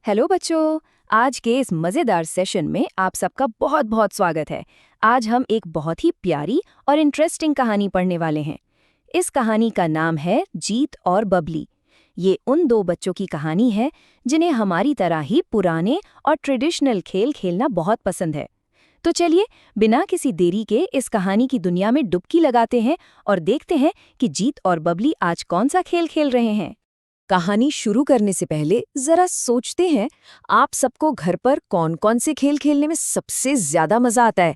Hello बच्चों। आज के इस मज़ेदार सेशन में आप सबका बहुत बहुत स्वागत है। आज हम एक बहुत ही प्यारी और इंटरेस्टिंग कहानी पढ़ने वाले हैं। इस कहानी का नाम है जीत और बबली। ये उन दो बच्चों की कहानी है जिन्हें हमारी तरह ही पुराने और ट्रेडिशनल खेल खेलना बहुत पसंद है। तो चलिए बिना किसी देरी के इस कहानी की दुनिया में डुबकी लगाते हैं और देखते हैं कि जीत और बबली आज कौन सा खेल खेल रहे हैं। कहानी शुरू करने से पहले जरा सोचते हैं, आप सबको घर पर कौन कौन से खेल खेलने में सबसे ज्यादा मजा आता है?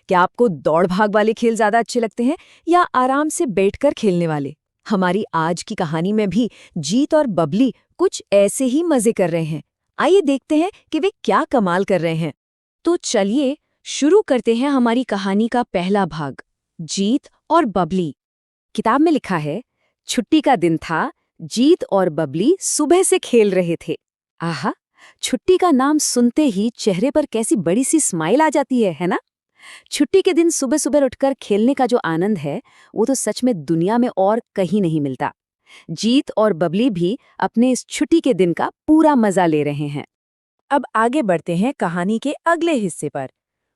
क्या आपको दौड़ भाग वाले खेल ज्यादा अच्छे लगते हैं या आराम से बैठकर खेलने वाले? हमारी आज की कहानी में भी जीत और बबली कुछ ऐसे ही मजे कर रहे हैं। आइए देखते हैं कि वे क्या कमाल कर रहे हैं। तो चलिए शुरू करते हैं हमारी कहानी का पहला भाग, जीत और बबली। किताब में लिखा है, छुट्टी का दिन था। जीत और बबली सुबह से खेल रहे थे। आहा, छुट्टी का नाम सुनते ही चेहरे पर कैसी बड़ी सी स्माइल आ जाती है ना? छुट्टी के दिन सुबह सुबह उठकर खेलने का जो आनंद है, वो तो सच में दुनिया में और कहीं नहीं मिलता। जीत और बबली भी अपने इस छुट्टी के दिन का पूरा मजा ले रहे हैं। अब आगे बढ़ते हैं कहानी के अगले हिस्से पर,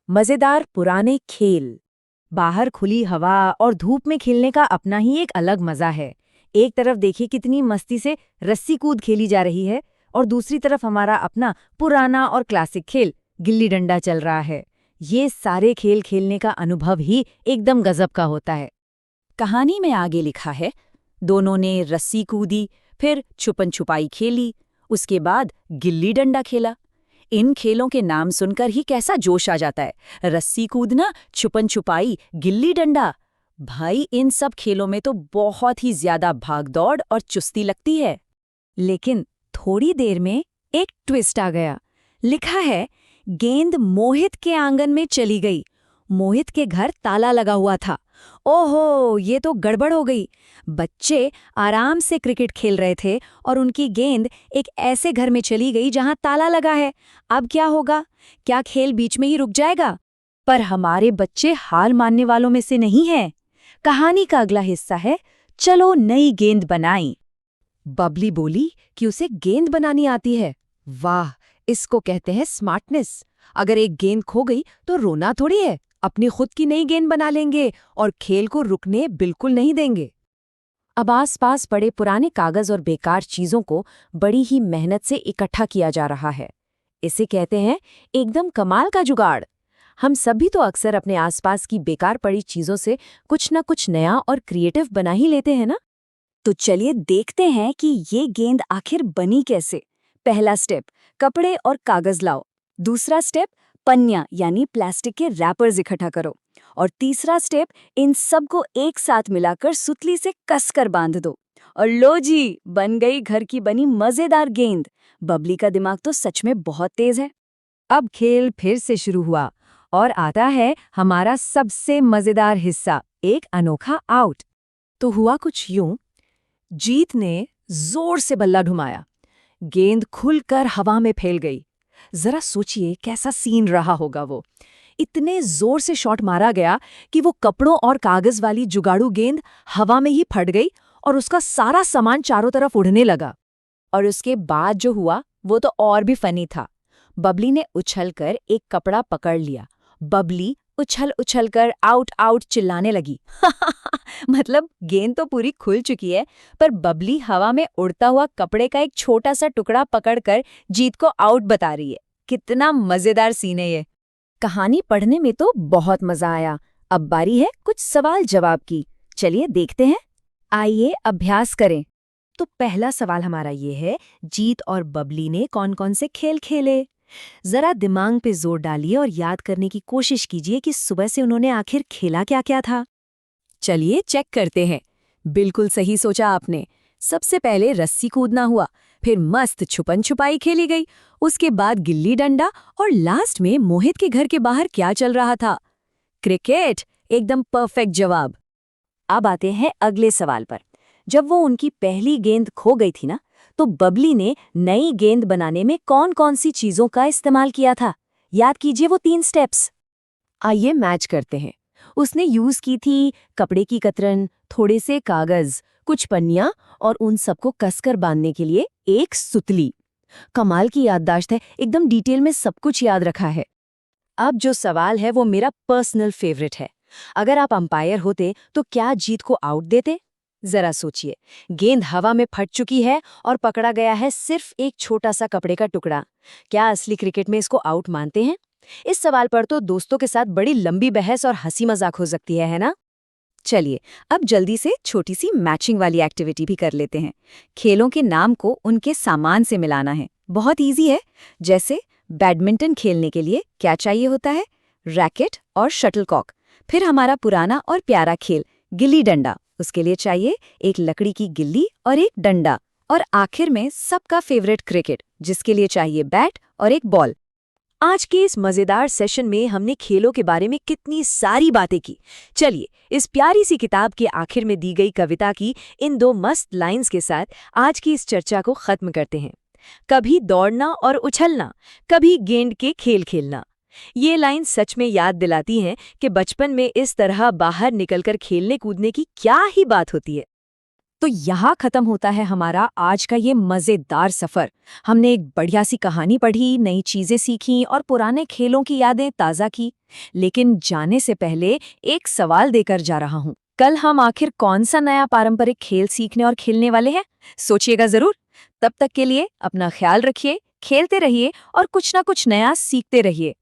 मजेदार पुराने खेल। बाहर खुली हवा और धूप में खेलने का अपना ही एक अलग मजा है। एक तरफ देखिए कितनी मस्ती से रस्सी कूद खेली जा रही है और दूसरी तरफ हमारा अपना पुराना और क्लासिक खेल गिल्ली डंडा चल रहा है। ये सारे खेल खेलने का अनुभव ही एकदम गजब का होता है। कहानी में आगे लिखा है, दोनों ने रस्सी कूदी, फिर छुपन छुपाई खेली, उसके बाद गिल्ली डंडा खेला। इन खेलों के नाम सुनकर ही कैसा जोश आ जाता है। रस्सी कूदना, छुपन छुपाई, गिल्ली डंडा। भाई, इन सब खेलों में तो बहुत ही ज्यादा भागदौड़ और चुस्ती लगती है। लेकिन थोड़ी देर में एक ट्विस्ट आ गया। लिखा है, गेंद मोहित के आंगन में चली गई। मोहित के घर ताला लगा हुआ था। ओहो, ये तो गड़बड़ हो गई। बच्चे आराम से क्रिकेट खेल रहे थे और उनकी गेंद एक ऐसे घर में चली गई जहां ताला लगा है। अब क्या होगा? क्या खेल बीच में ही रुक जाएगा? पर हमारे बच्चे हार मानने वालों में से नहीं हैं। कहानी का अगला हिस्सा है, चलो नई गेंद बनाई। बबली बोली कि उसे गेंद बनानी आती है। वाह, इसको कहते हैं स्मार्टनेस। अगर एक गेंद खो गई तो रोना थोड़ी है, अपनी खुद की नई गेंद बना लेंगे और खेल को रुकने बिल्कुल नहीं देंगे। अब आसपास पड़े पुराने कागज और बेकार चीजों को बड़ी ही मेहनत से इकट्ठा किया जा रहा है। इसे कहते हैं एकदम कमाल का जुगाड़। हम सभी तो अक्सर अपने आसपास की बेकार पड़ी चीजों से कुछ न कुछ नया और क्रिएटिव बना ही लेते हैं ना? तो चलिए देखते हैं कि ये गेंद आखिर बनी कैसे। पहला स्टेप, कपड़े और कागज लाओ। दूसरा स्टेप, पन्नियां यानी प्लास्टिक के रैपर्स इकट्ठा करो। और तीसरा स्टेप, इन सब को एक साथ मिलाकर सुतली से कसकर बांध दो। और लो जी, बन गई घर की बनी मजेदार गेंद। बबली का दिमाग तो सच में बहुत तेज है। अब खेल फिर से शुरू हुआ और आता है हमारा सबसे मजेदार हिस्सा, एक अनोखा आउट। तो हुआ कुछ यूं, जीत ने जोर से बल्ला घुमाया। गेंद खुलकर हवा में फैल गई। जरा सोचिए कैसा सीन रहा होगा वो। इतने जोर से शॉट मारा गया कि वो कपड़ों और कागज वाली जुगाड़ू गेंद हवा में ही फट गई और उसका सारा सामान चारों तरफ उड़ने लगा। और उसके बाद जो हुआ वो तो और भी फनी था। बबली ने उछलकर एक कपड़ा पकड़ लिया। बबली उछल उछलकर आउट आउट चिल्लाने लगी। मतलब गेंद तो पूरी खुल चुकी है, पर बबली हवा में उड़ता हुआ कपड़े का एक छोटा सा टुकड़ा पकड़कर जीत को आउट बता रही है। कितना मजेदार सीन है ये। कहानी पढ़ने में तो बहुत मजा आया। अब बारी है कुछ सवाल जवाब की। चलिए देखते हैं। आइए अभ्यास करें। तो पहला सवाल हमारा ये है, जीत और बबली ने कौन कौन से खेल खेले? जरा दिमाग पे जोर डालिए और याद करने की कोशिश कीजिए कि सुबह से उन्होंने आखिर खेला क्या क्या था। चलिए चेक करते हैं। बिल्कुल सही सोचा आपने। सबसे पहले रस्सी कूदना हुआ, फिर मस्त छुपन छुपाई खेली गई, उसके बाद गिल्ली डंडा और लास्ट में मोहित के घर के बाहर क्या चल रहा था? क्रिकेट। एकदम परफेक्ट जवाब। अब आते हैं अगले सवाल पर। जब वो उनकी पहली गेंद खो गई थी ना, तो बबली ने नई गेंद बनाने में कौन कौन सी चीजों का इस्तेमाल किया था? याद कीजिए वो 3 स्टेप्स। आइए मैच करते हैं। उसने यूज की थी कपड़े की कतरन, थोड़े से कागज, कुछ पन्नियां और उन सबको कसकर बांधने के लिए एक सुतली। कमाल की याददाश्त है, एकदम डिटेल में सब कुछ याद रखा है। अब जो सवाल है वो मेरा पर्सनल फेवरेट है। अगर आप अंपायर होते तो क्या जीत को आउट देते? जरा सोचिए, गेंद हवा में फट चुकी है और पकड़ा गया है सिर्फ एक छोटा सा कपड़े का टुकड़ा। क्या असली क्रिकेट में इसको आउट मानते हैं? इस सवाल पर तो दोस्तों के साथ बड़ी लंबी बहस और हंसी मजाक हो सकती है ना? चलिए, अब जल्दी से छोटी सी मैचिंग वाली एक्टिविटी भी कर लेते हैं। खेलों के नाम को उनके सामान से मिलाना है। बहुत इजी है। जैसे बैडमिंटन खेलने के लिए क्या चाहिए होता है? रैकेट और शटलकॉक। फिर हमारा पुराना और प्यारा खेल गिल्ली डंडा, उसके लिए चाहिए एक लकड़ी की गिल्ली और एक डंडा। और आखिर में सबका फेवरेट क्रिकेट, जिसके लिए चाहिए बैट और एक बॉल। आज के इस मजेदार सेशन में हमने खेलों के बारे में कितनी सारी बातें की। चलिए, इस प्यारी सी किताब के आखिर में दी गई कविता की इन 2 मस्त लाइंस के साथ आज की इस चर्चा को खत्म करते हैं। कभी दौड़ना और उछलना, कभी गेंद के खेल खेलना। ये लाइन सच में याद दिलाती हैं कि बचपन में इस तरह बाहर निकलकर खेलने कूदने की क्या ही बात होती है। तो यहाँ खत्म होता है हमारा आज का ये मजेदार सफर। हमने एक बढ़िया सी कहानी पढ़ी, नई चीजें सीखी और पुराने खेलों की यादें ताज़ा की। लेकिन जाने से पहले एक सवाल देकर जा रहा हूँ। कल हम आखिर कौन सा नया पारंपरिक खेल सीखने और खेलने वाले हैं? सोचिएगा जरूर। तब तक के लिए अपना ख्याल रखिए, खेलते रहिए और कुछ ना कुछ नया सीखते रहिए।